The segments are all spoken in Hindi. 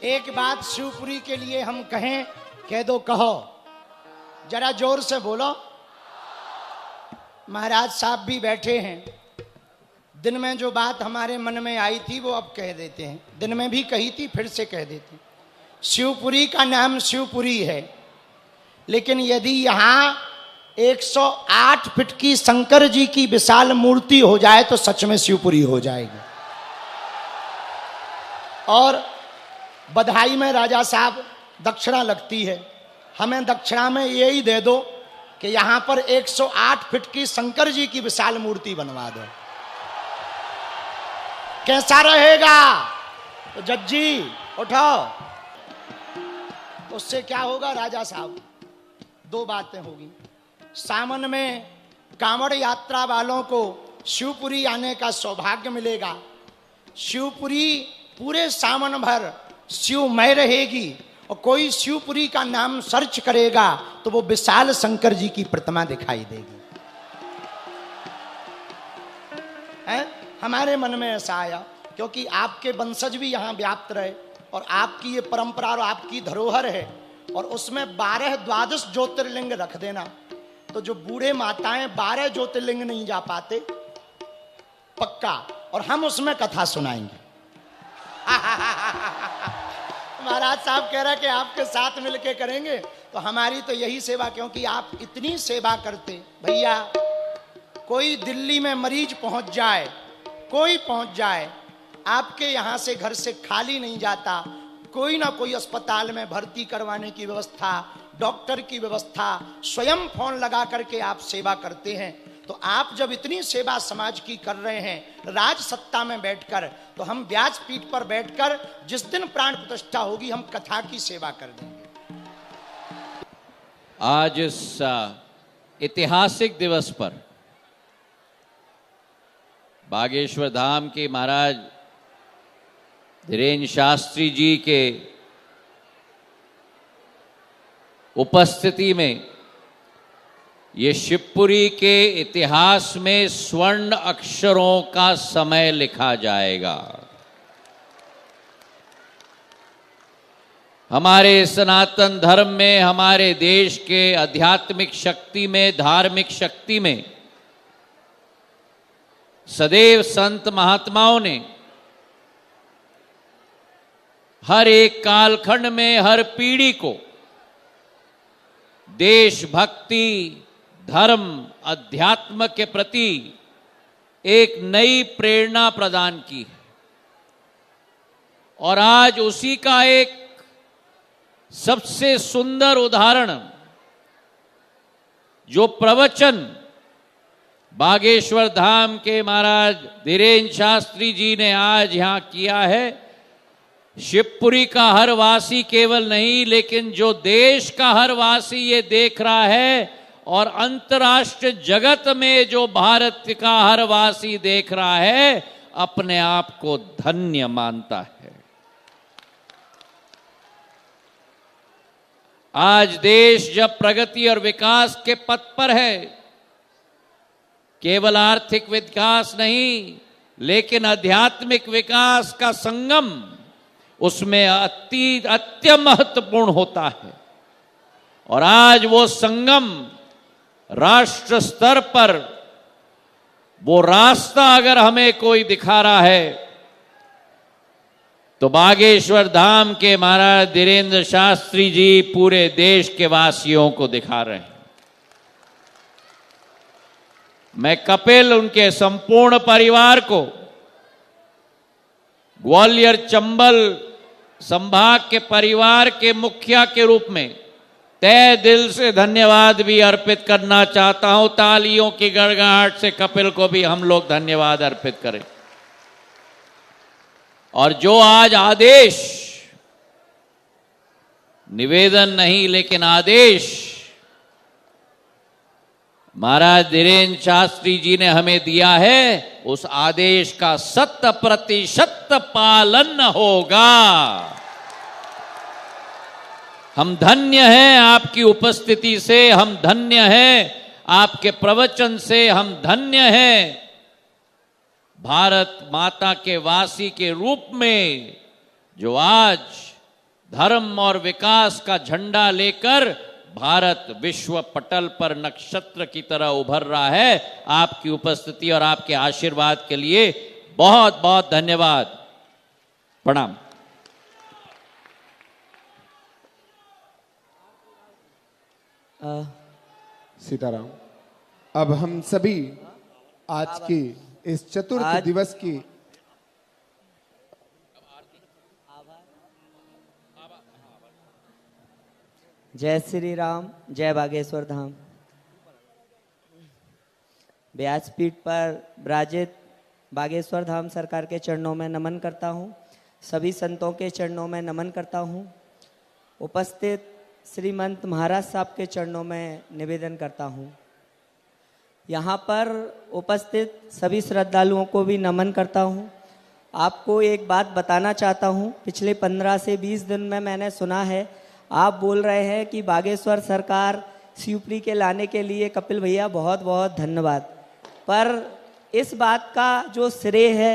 एक बात शिवपुरी के लिए हम कहें, कह दो, कहो जरा जोर से बोलो। महाराज साहब भी बैठे हैं। दिन में जो बात हमारे मन में आई थी वो अब कह देते हैं, दिन में भी कही थी फिर से कह देते हैं। शिवपुरी का नाम शिवपुरी है, लेकिन यदि यहाँ 108 फीट की शंकर जी की विशाल मूर्ति हो जाए तो सच में शिवपुरी हो जाएगी। और बधाई में राजा साहब दक्षिणा लगती है, हमें दक्षिणा में यही दे दो कि यहां पर 108 फीट की शंकर जी की विशाल मूर्ति बनवा दो। कैसा रहेगा? तो जज्जी उठाओ। उससे क्या होगा राजा साहब? दो बातें होगी। सावन में कांवड़ यात्रा वालों को शिवपुरी आने का सौभाग्य मिलेगा। शिवपुरी पूरे सावन भर शिवमय रहेगी और कोई शिवपुरी का नाम सर्च करेगा तो वो विशाल शंकर जी की प्रतिमा दिखाई देगी। है? हमारे मन में ऐसा आया क्योंकि आपके वंशज भी यहाँ व्याप्त रहे और आपकी ये परंपरा और आपकी धरोहर है, और उसमें 12-12 ज्योतिर्लिंग रख देना, तो जो बूढ़े माताएं 12 ज्योतिर्लिंग नहीं जा पाते पक्का, और हम उसमें कथा सुनाएंगे। महाराज साहब कह रहे कि आपके साथ मिलके करेंगे, तो हमारी तो यही सेवा, क्योंकि आप इतनी सेवा करते भैया। कोई दिल्ली में मरीज पहुंच जाए, कोई पहुंच जाए, आपके यहां से घर से खाली नहीं जाता। कोई ना कोई अस्पताल में भर्ती करवाने की व्यवस्था, डॉक्टर की व्यवस्था, स्वयं फोन लगा करके आप सेवा करते हैं। तो आप जब इतनी सेवा समाज की कर रहे हैं राज सत्ता में बैठकर, तो हम व्यासपीठ पर बैठकर जिस दिन प्राण प्रतिष्ठा होगी हम कथा की सेवा कर देंगे। आज इस ऐतिहासिक दिवस पर बागेश्वर धाम के महाराज धीरेन्द्र शास्त्री जी के उपस्थिति में ये शिवपुरी के इतिहास में स्वर्ण अक्षरों का समय लिखा जाएगा। हमारे सनातन धर्म में, हमारे देश के आध्यात्मिक शक्ति में, धार्मिक शक्ति में सदैव संत महात्माओं ने हर एक कालखंड में हर पीढ़ी को देशभक्ति, धर्म, अध्यात्म के प्रति एक नई प्रेरणा प्रदान की है। और आज उसी का एक सबसे सुंदर उदाहरण जो प्रवचन बागेश्वर धाम के महाराज धीरेन्द्र शास्त्री जी ने आज यहां किया है, शिवपुरी का हर वासी केवल नहीं लेकिन जो देश का हर वासी ये देख रहा है और अंतर्राष्ट्रीय जगत में जो भारत का हर वासी देख रहा है, अपने आप को धन्य मानता है। आज देश जब प्रगति और विकास के पथ पर है, केवल आर्थिक विकास नहीं लेकिन आध्यात्मिक विकास का संगम उसमें अति महत्वपूर्ण होता है। और आज वो संगम राष्ट्र स्तर पर वो रास्ता अगर हमें कोई दिखा रहा है तो बागेश्वर धाम के महाराज धीरेन्द्र शास्त्री जी पूरे देश के वासियों को दिखा रहे हैं। मैं कपिल, उनके संपूर्ण परिवार को ग्वालियर चंबल संभाग के परिवार के मुखिया के रूप में तहे दिल से धन्यवाद भी अर्पित करना चाहता हूं। तालियों की गड़गड़ाहट से कपिल को भी हम लोग धन्यवाद अर्पित करें। और जो आज आदेश, निवेदन नहीं लेकिन आदेश महाराज धीरेन्द्र शास्त्री जी ने हमें दिया है, उस आदेश का 100% पालन होगा। हम धन्य हैं आपकी उपस्थिति से, हम धन्य हैं आपके प्रवचन से, हम धन्य हैं भारत माता के वासी के रूप में जो आज धर्म और विकास का झंडा लेकर भारत विश्व पटल पर नक्षत्र की तरह उभर रहा है। आपकी उपस्थिति और आपके आशीर्वाद के लिए बहुत बहुत धन्यवाद। प्रणाम। सीताराम। अब हम सभी आज की इस चतुर्थ दिवस की जय श्री राम, जय बागेश्वर धाम। व्यासपीठ पर विराजित बागेश्वर धाम सरकार के चरणों में नमन करता हूँ। सभी संतों के चरणों में नमन करता हूँ। उपस्थित श्रीमंत महाराज साहब के चरणों में निवेदन करता हूँ। यहाँ पर उपस्थित सभी श्रद्धालुओं को भी नमन करता हूँ। आपको एक बात बताना चाहता हूँ। पिछले 15 से 20 दिन में मैंने सुना है आप बोल रहे हैं कि बागेश्वर सरकार शिवपुरी के लाने के लिए कपिल भैया बहुत बहुत धन्यवाद, पर इस बात का जो श्रेय है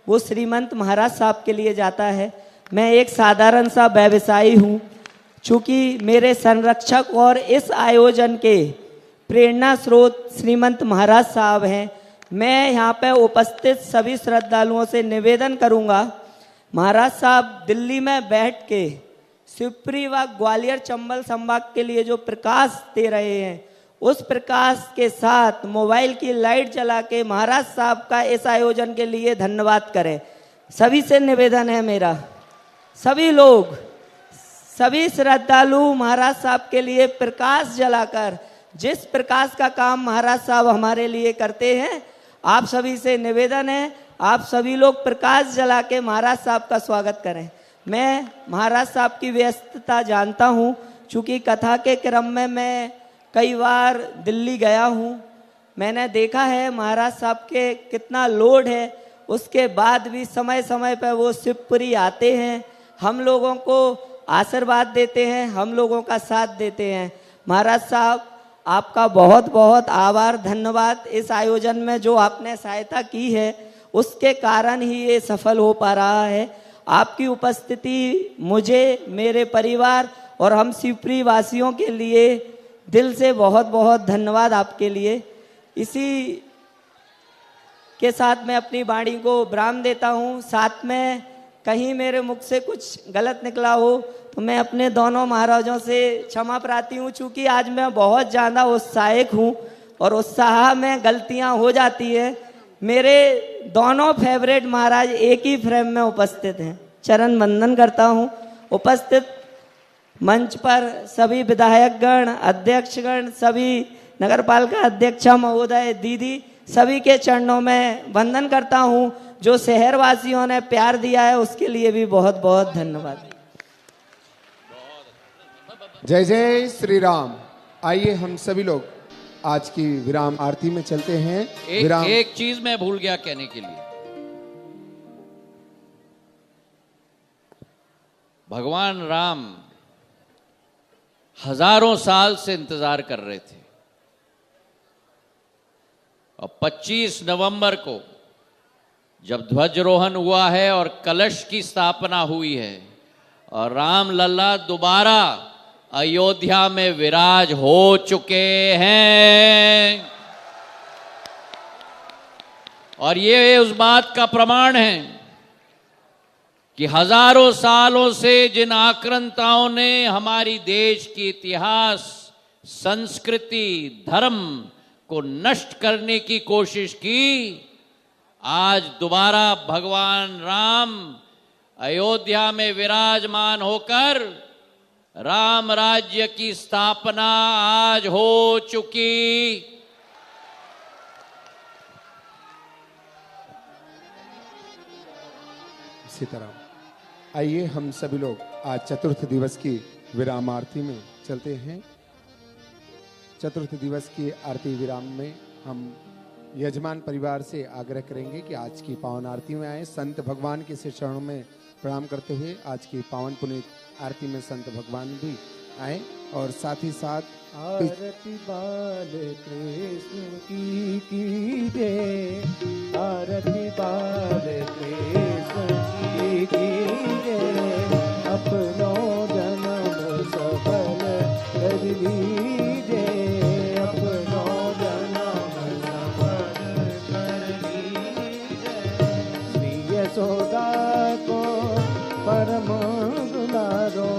वो श्रीमंत महाराज साहब के लिए जाता है। मैं एक साधारण सा व्यवसायी हूँ। चूँकि मेरे संरक्षक और इस आयोजन के प्रेरणा स्रोत श्रीमंत महाराज साहब हैं, मैं यहाँ पे उपस्थित सभी श्रद्धालुओं से निवेदन करूँगा, महाराज साहब दिल्ली में बैठ के शिवपुरी व ग्वालियर चंबल संभाग के लिए जो प्रकाश दे रहे हैं, उस प्रकाश के साथ मोबाइल की लाइट जला के महाराज साहब का इस आयोजन के लिए धन्यवाद करें। सभी से निवेदन है मेरा, सभी लोग, सभी श्रद्धालु महाराज साहब के लिए प्रकाश जलाकर, जिस प्रकाश का काम महाराज साहब हमारे लिए करते हैं, आप सभी से निवेदन है आप सभी लोग प्रकाश जला के महाराज साहब का स्वागत करें। मैं महाराज साहब की व्यस्तता जानता हूँ, चूँकि कथा के क्रम में मैं कई बार दिल्ली गया हूँ। मैंने देखा है महाराज साहब के कितना लोड है, उसके बाद भी समय समय पर वो शिवपुरी आते हैं, हम लोगों को आशीर्वाद देते हैं, हम लोगों का साथ देते हैं। महाराज साहब आपका बहुत बहुत आभार, धन्यवाद। इस आयोजन में जो आपने सहायता की है उसके कारण ही ये सफल हो पा रहा है। आपकी उपस्थिति मुझे, मेरे परिवार और हम शिवपुरी वासियों के लिए दिल से बहुत बहुत धन्यवाद आपके लिए। इसी के साथ मैं अपनी वाणी को विराम देता हूँ। साथ में कहीं मेरे मुख से कुछ गलत निकला हो तो मैं अपने दोनों महाराजों से क्षमा प्रार्थी हूँ, चूँकि आज मैं बहुत ज़्यादा उत्साहित हूँ और उत्साह में गलतियाँ हो जाती है। मेरे दोनों फेवरेट महाराज एक ही फ्रेम में उपस्थित हैं। चरण वंदन करता हूँ। उपस्थित मंच पर सभी विधायकगण, अध्यक्षगण, सभी नगरपालिका अध्यक्षा महोदय, दीदी, सभी के चरणों में वंदन करता हूँ। जो शहरवासियों ने प्यार दिया है उसके लिए भी बहुत बहुत धन्यवाद। जय जय श्री राम। आइए हम सभी लोग आज की विराम आरती में चलते हैं। एक चीज मैं भूल गया कहने के लिए। भगवान राम हजारों साल से इंतजार कर रहे थे और 25 नवंबर को जब ध्वजारोहण हुआ है और कलश की स्थापना हुई है और राम लल्ला दोबारा अयोध्या में विराज हो चुके हैं, और ये उस बात का प्रमाण है कि हजारों सालों से जिन आक्रांताओं ने हमारी देश की इतिहास, संस्कृति, धर्म को नष्ट करने की कोशिश की, आज दोबारा भगवान राम अयोध्या में विराजमान होकर राम राज्य की स्थापना आज हो चुकी। सीताराम। आइए हम सभी लोग आज चतुर्थ दिवस की विराम आरती में चलते हैं। चतुर्थ दिवस की आरती विराम में हम यजमान परिवार से आग्रह करेंगे कि आज की पावन आरती में आए। संत भगवान के श्री चरणों में प्रणाम करते हुए आज की पावन पुनीत आरती में संत भगवान भी आए और साथ ही साथ आरती बाल कृष्ण की कीजिए, आरती बाल कृष्ण की कीजिए, अपनों दुलारो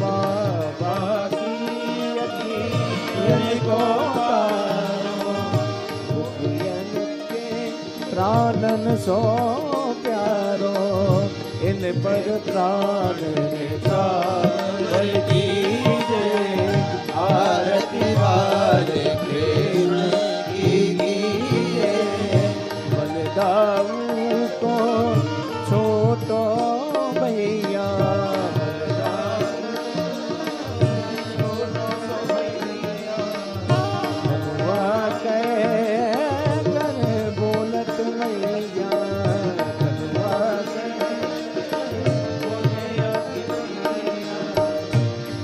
बाबा की अखियन को तारो उखियन के प्राणन सो प्यारो इन पर प्राण निछावर कीजे आरती वाले कृष्ण की कीजे बलदाऊ को छोटो भैया हनुआ कह कर बोलत मैया हनुआ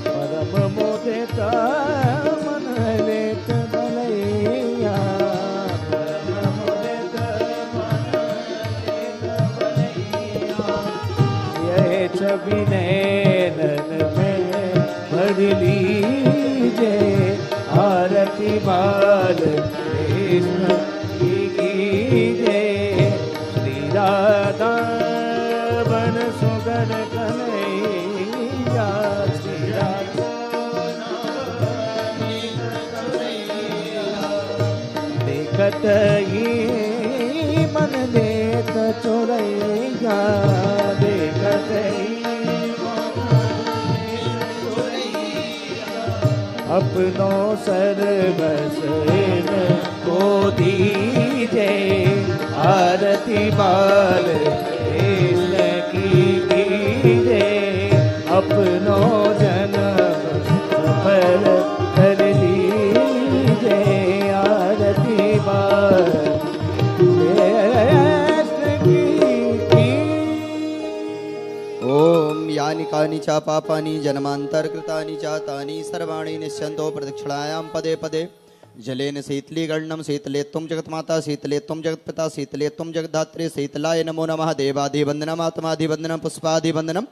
परम मोदित मन लेत भलैया परम मोदित मन लेत भलैया यह छवि नैनन में भर लीजे आरती बाल कृष्ण की कीजे श्री राधा बन सुगन कन्हैया श्री राधा देखत ही मन देत चोरैया देखत ही अपनो सर्वस को दीजे आरती बाल कृष्ण की कीजे अपनो जन्म सफल कर लीजे आरती बाल कृष्ण की ओम यानि कानि च पापानि जन्मान्तरकृतानि च तानि सर्वाणि निश्चन्तो प्रदक्षिणायां पदे पदे जलेन शीतलीकरणं शीतले त्वं जगन्माता शीतले त्वं जगत्पिता शीतले त्वं जगद्धात्री शीतलाय नमो नमः देवाधिवन्दनम् आत्माधिवन्दनं पुष्पाधिवन्दनं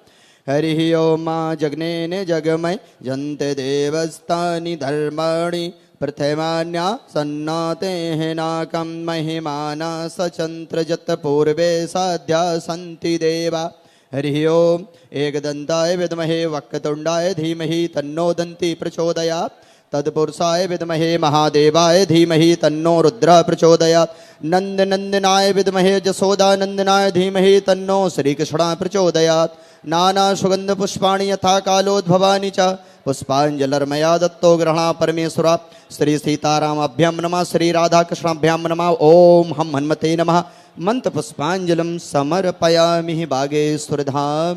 हरिः ओम मा जग्नेन जगमय जन्ते देवस्तानि धर्माणि प्रथमान्या सन्नातेः नाकं महिमाना सचन्त्रजत पूर्वे साध्या सन्ति देवा हरिः ओम एकदन्ताय विद्महे वक्रतुण्डाय धीमहि तन्नो दन्ति प्रचोदयात् तत्पुरुषाय विद्महे महादेवाय धीमहि तन्नो रुद्रः प्रचोदयात् नन्दनन्दनाय विद्महे जसोदानन्दनाय धीमहि तन्नो श्रीकृष्णः प्रचोदयात् नाना सुगंध पुष्पाणि यथा कालोद्भवानि च पुष्पाञ्जलिर्मया दत्तो ग्रहणा परमेश्वरा श्री सीतारामाभ्यां नमः श्री राधाकृष्णाभ्यां नमः ओम हम हनुमते नमः मंत्र पुष्पाञ्जलिं समर्पयामि बागेश्वर धाम।